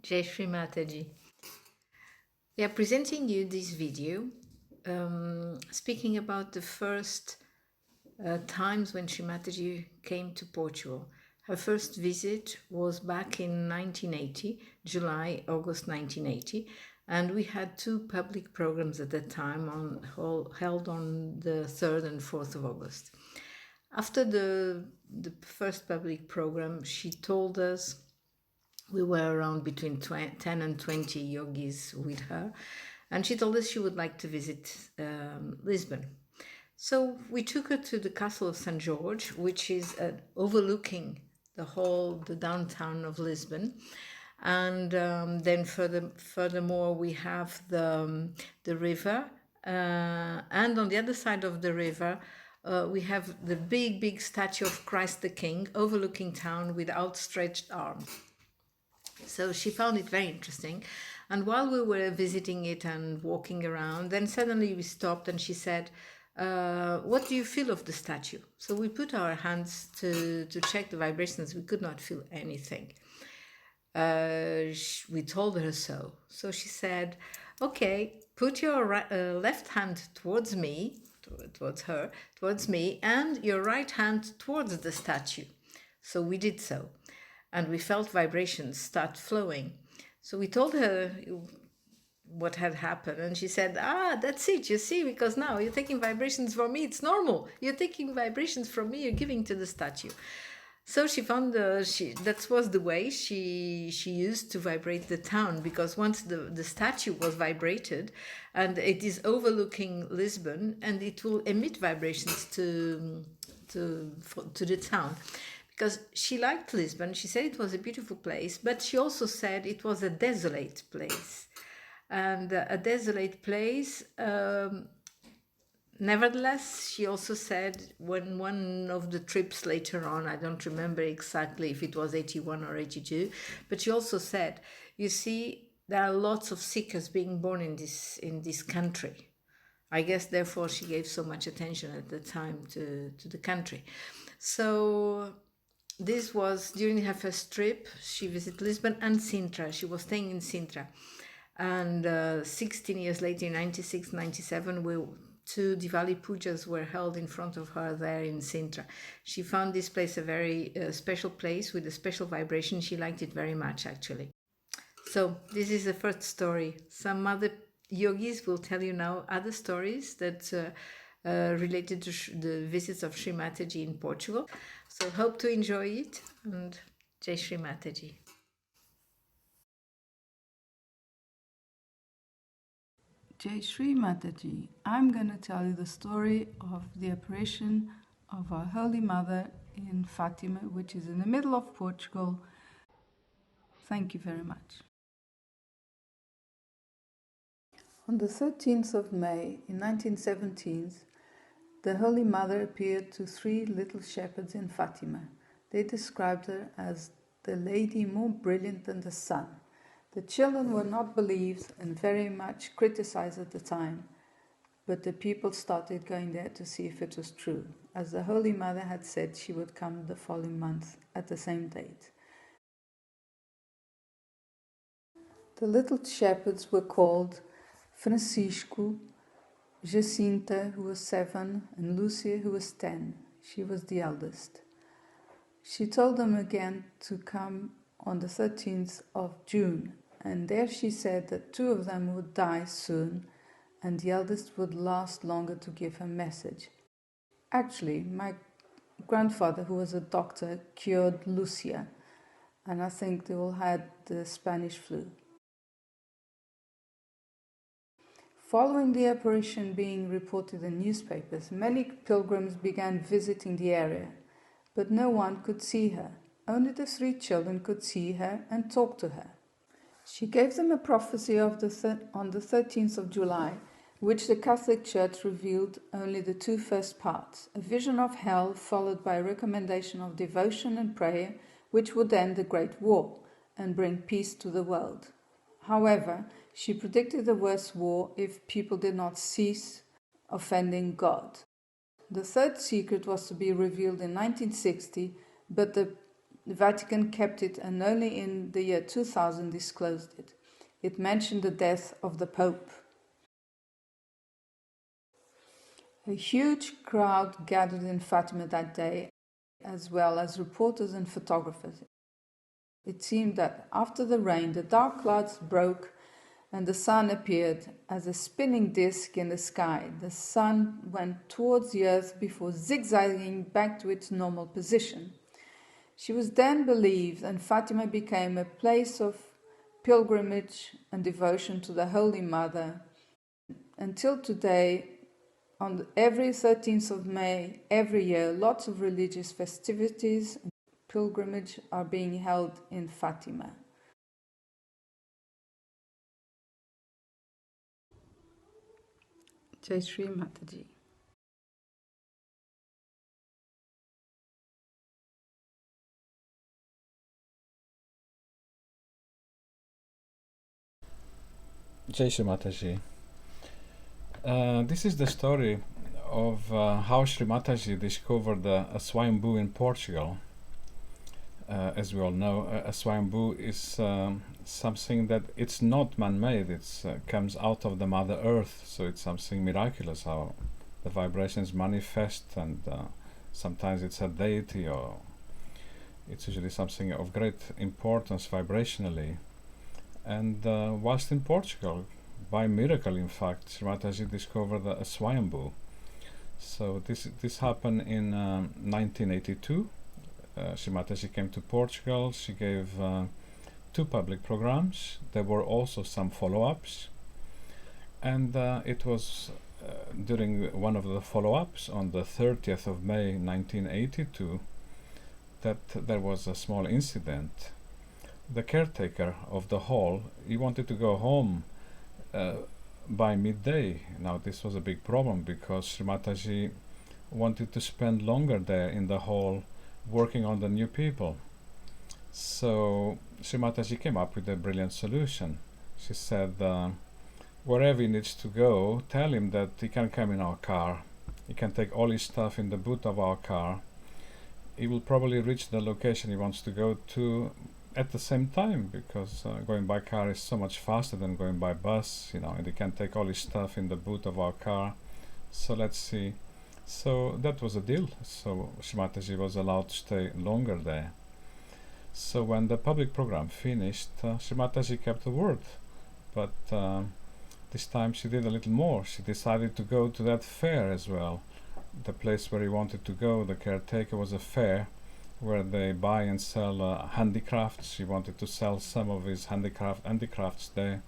Jai Shri Mataji. We are presenting you this video speaking about the first times when Shri Mataji came to Portugal. Her first visit was back in 1980, July, August 1980, and we had two public programs at that time held on the 3rd and 4th of August. After the first public program, she told us, we were around between 10 and 20 yogis with her, and she told us she would like to visit Lisbon. So we took her to the castle of St. George, which is overlooking the downtown of Lisbon. And then furthermore, we have the river, and on the other side of the river, we have the big statue of Christ the King overlooking town with outstretched arms. So she found it very interesting. And while we were visiting it and walking around, then suddenly we stopped and she said, what do you feel of the statue? So we put our hands to check the vibrations. We could not feel anything. We told her so. So she said, okay, put your left hand towards me, towards me, and your right hand towards the statue. So we did so. And we felt vibrations start flowing. So we told her what had happened, and she said, that's it, you see, because now you're taking vibrations from me, it's normal. You're taking vibrations from me, you're giving to the statue. So she found that was the way she used to vibrate the town, because once the statue was vibrated, and it is overlooking Lisbon, and it will emit vibrations to the town. Because she liked Lisbon, she said it was a beautiful place, but she also said it was a desolate place. And a desolate place, nevertheless, she also said, when one of the trips later on, I don't remember exactly if it was 81 or 82, but she also said, you see, there are lots of seekers being born in this country. I guess therefore she gave so much attention at the time to the country. So this was during her first trip. She visited Lisbon and Sintra. She was staying in Sintra. And 16 years later, in 96, 97, two Diwali pujas were held in front of her there in Sintra. She found this place a very special place with a special vibration. She liked it very much, actually. So this is the first story. Some other yogis will tell you now other stories that related to the visits of Shri Mataji in Portugal. So hope to enjoy it, and Jai Shri Mataji. Jai Shri Mataji. I'm going to tell you the story of the apparition of our Holy Mother in Fátima, which is in the middle of Portugal. Thank you very much. On the 13th of May in 1917, the Holy Mother appeared to three little shepherds in Fátima. They described her as the lady more brilliant than the sun. The children were not believed and very much criticized at the time, but the people started going there to see if it was true, as the Holy Mother had said she would come the following month at the same date. The little shepherds were called Francisco, Jacinta, who was 7, and Lucia, who was 10. She was the eldest. She told them again to come on the 13th of June, and there she said that 2 of them would die soon, and the eldest would last longer to give her message. Actually, my grandfather, who was a doctor, cured Lucia, and I think they all had the Spanish flu. Following the apparition being reported in newspapers, many pilgrims began visiting the area, but no one could see her. Only the 3 children could see her and talk to her. She gave them a prophecy on the 13th of July, which the Catholic Church revealed only the 2 first parts, a vision of hell followed by a recommendation of devotion and prayer, which would end the Great War and bring peace to the world. However, she predicted a worse war if people did not cease offending God. The 3rd secret was to be revealed in 1960, but the The Vatican kept it and only in the year 2000 disclosed it. It mentioned the death of the Pope. A huge crowd gathered in Fátima that day, as well as reporters and photographers. It seemed that after the rain, the dark clouds broke and the sun appeared as a spinning disk in the sky. The sun went towards the earth before zigzagging back to its normal position. She was then believed, and Fatima became a place of pilgrimage and devotion to the Holy Mother. Until today, on every 13th of May, every year, lots of religious festivities and pilgrimage are being held in Fatima. Jai Shri Mataji. Jai Shri Mataji. This is the story of how Shri Mataji discovered a Swayambhu in Portugal. As we all know, a Swayambhu is something that it's not man-made, it comes out of the Mother Earth, so it's something miraculous how the vibrations manifest, and sometimes it's a deity, or it's usually something of great importance vibrationally. And whilst in Portugal, by miracle in fact, Shri Mataji discovered a Swayambhu. So this happened in 1982. Shri Mataji came to Portugal. She gave 2 public programs. There were also some follow-ups, and it was during one of the follow-ups on the 30th of May 1982 that there was a small incident. The caretaker of the hall, he wanted to go home by midday. Now this was a big problem because Shri Mataji wanted to spend longer there in the hall working on the new people. So Shri Mataji came up with a brilliant solution. She said, wherever he needs to go, tell him that he can come in our car. He can take all his stuff in the boot of our car. He will probably reach the location he wants to go to at the same time, because going by car is so much faster than going by bus, and he can take all his stuff in the boot of our car. So let's see. So that was a deal. So Shri Mataji was allowed to stay longer there. So when the public program finished, Shri Mataji kept the word, but this time she did a little more. She decided to go to that fair as well. The place where he wanted to go, the caretaker, was a fair where they buy and sell handicrafts. She wanted to sell some of his handicrafts there.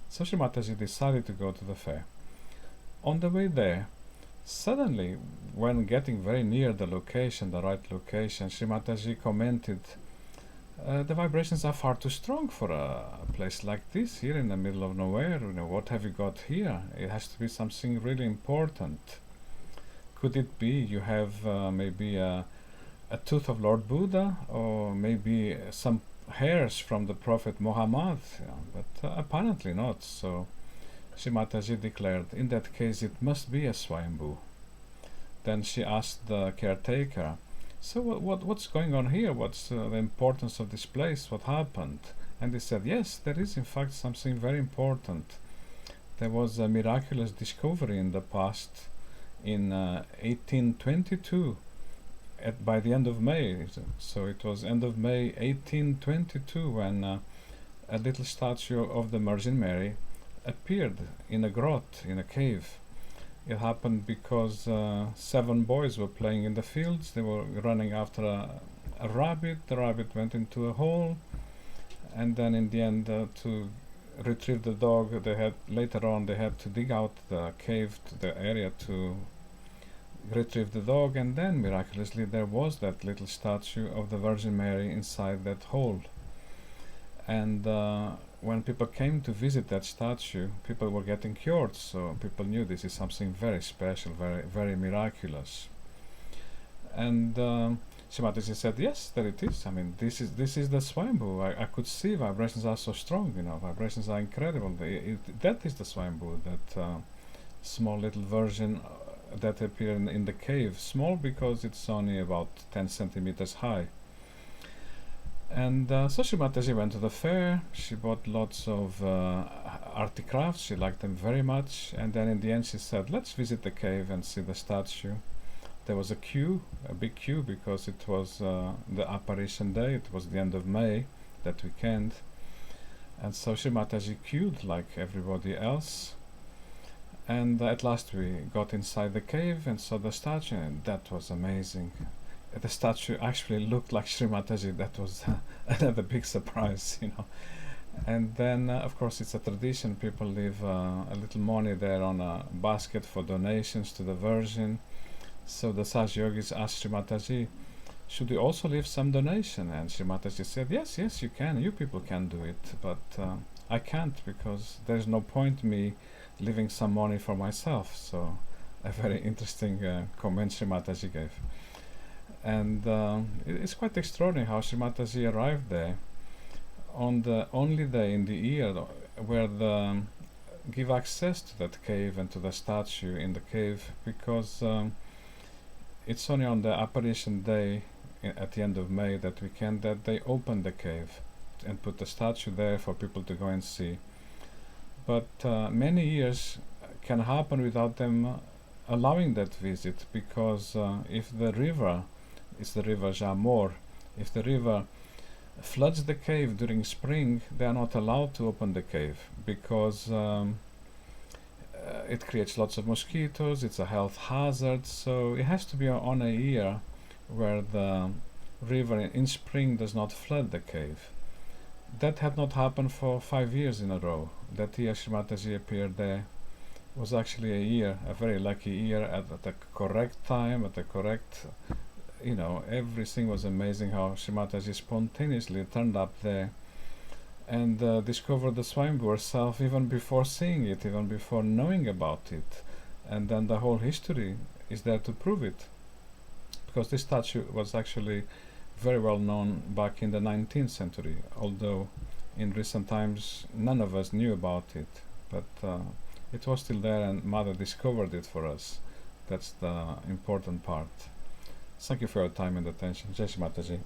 So Shri Mataji decided to go to the fair. On the way there, suddenly, when getting very near the location, the right location, Shri Mataji commented, the vibrations are far too strong for a place like this, here in the middle of nowhere. What have you got here? It has to be something really important. Could it be you have maybe a tooth of Lord Buddha, or maybe some hairs from the Prophet Muhammad? But apparently not. So Shri Mataji declared, in that case it must be a Swayambhu. Then she asked the caretaker, so what's going on here? What's the importance of this place? What happened? And he said, yes, there is in fact something very important. There was a miraculous discovery in the past in 1822 by the end of May. So it was end of May 1822 when a little statue of the Virgin Mary appeared in a grot, in a cave. It happened because 7 boys were playing in the fields. They were running after a rabbit. The rabbit went into a hole, and then in the end to retrieve the dog, later on they had to dig out the cave, the area, to retrieve the dog, and then miraculously there was that little statue of the Virgin Mary inside that hole. And when people came to visit that statue, people were getting cured, so people knew this is something very special, very, very miraculous. And Shri Mataji said, yes, there it is. I mean, this is the Swayambhu. I could see vibrations are so strong, vibrations are incredible. That is the Swayambhu, that small little version that appeared in the cave. Small because it's only about 10 centimeters high. And so Shri Mataji went to the fair. She bought lots of arty crafts. She liked them very much. And then in the end she said, let's visit the cave and see the statue. There was a queue, a big queue, because it was the Apparition day. It was the end of May, that weekend. And so Shri Mataji queued like everybody else. And at last we got inside the cave and saw the statue, and that was amazing. The statue actually looked like Shri Mataji. That was another big surprise, you know. And then, of course, it's a tradition. People leave a little money there on a basket for donations to the Virgin. So the Saj Yogis asked Shri Mataji, should we also leave some donation? And Shri Mataji said, yes, you can. You people can do it. But I can't, because there's no point me leaving some money for myself. So a very interesting comment Shri Mataji gave. And it's quite extraordinary how Shri Mataji arrived there on the only day in the year where give access to that cave and to the statue in the cave, because it's only on the Apparition day at the end of May, that weekend, that they open the cave and put the statue there for people to go and see. But many years can happen without them allowing that visit, because if the river, it's the river Jamor, if the river floods the cave during spring, they are not allowed to open the cave, because it creates lots of mosquitoes, it's a health hazard. So it has to be on a year where the river in spring does not flood the cave. That had not happened for 5 years in a row. That year Shri Mataji appeared there was actually a very lucky year, at the correct time, at the correct, everything was amazing how Shri Mataji spontaneously turned up there and discovered the Swayambhu herself, even before seeing it, even before knowing about it. And then the whole history is there to prove it, because this statue was actually very well known back in the 19th century, although in recent times none of us knew about it. But it was still there, and Mother discovered it for us. That's the important part. Thank you for your time and attention. Jai Shri Mataji.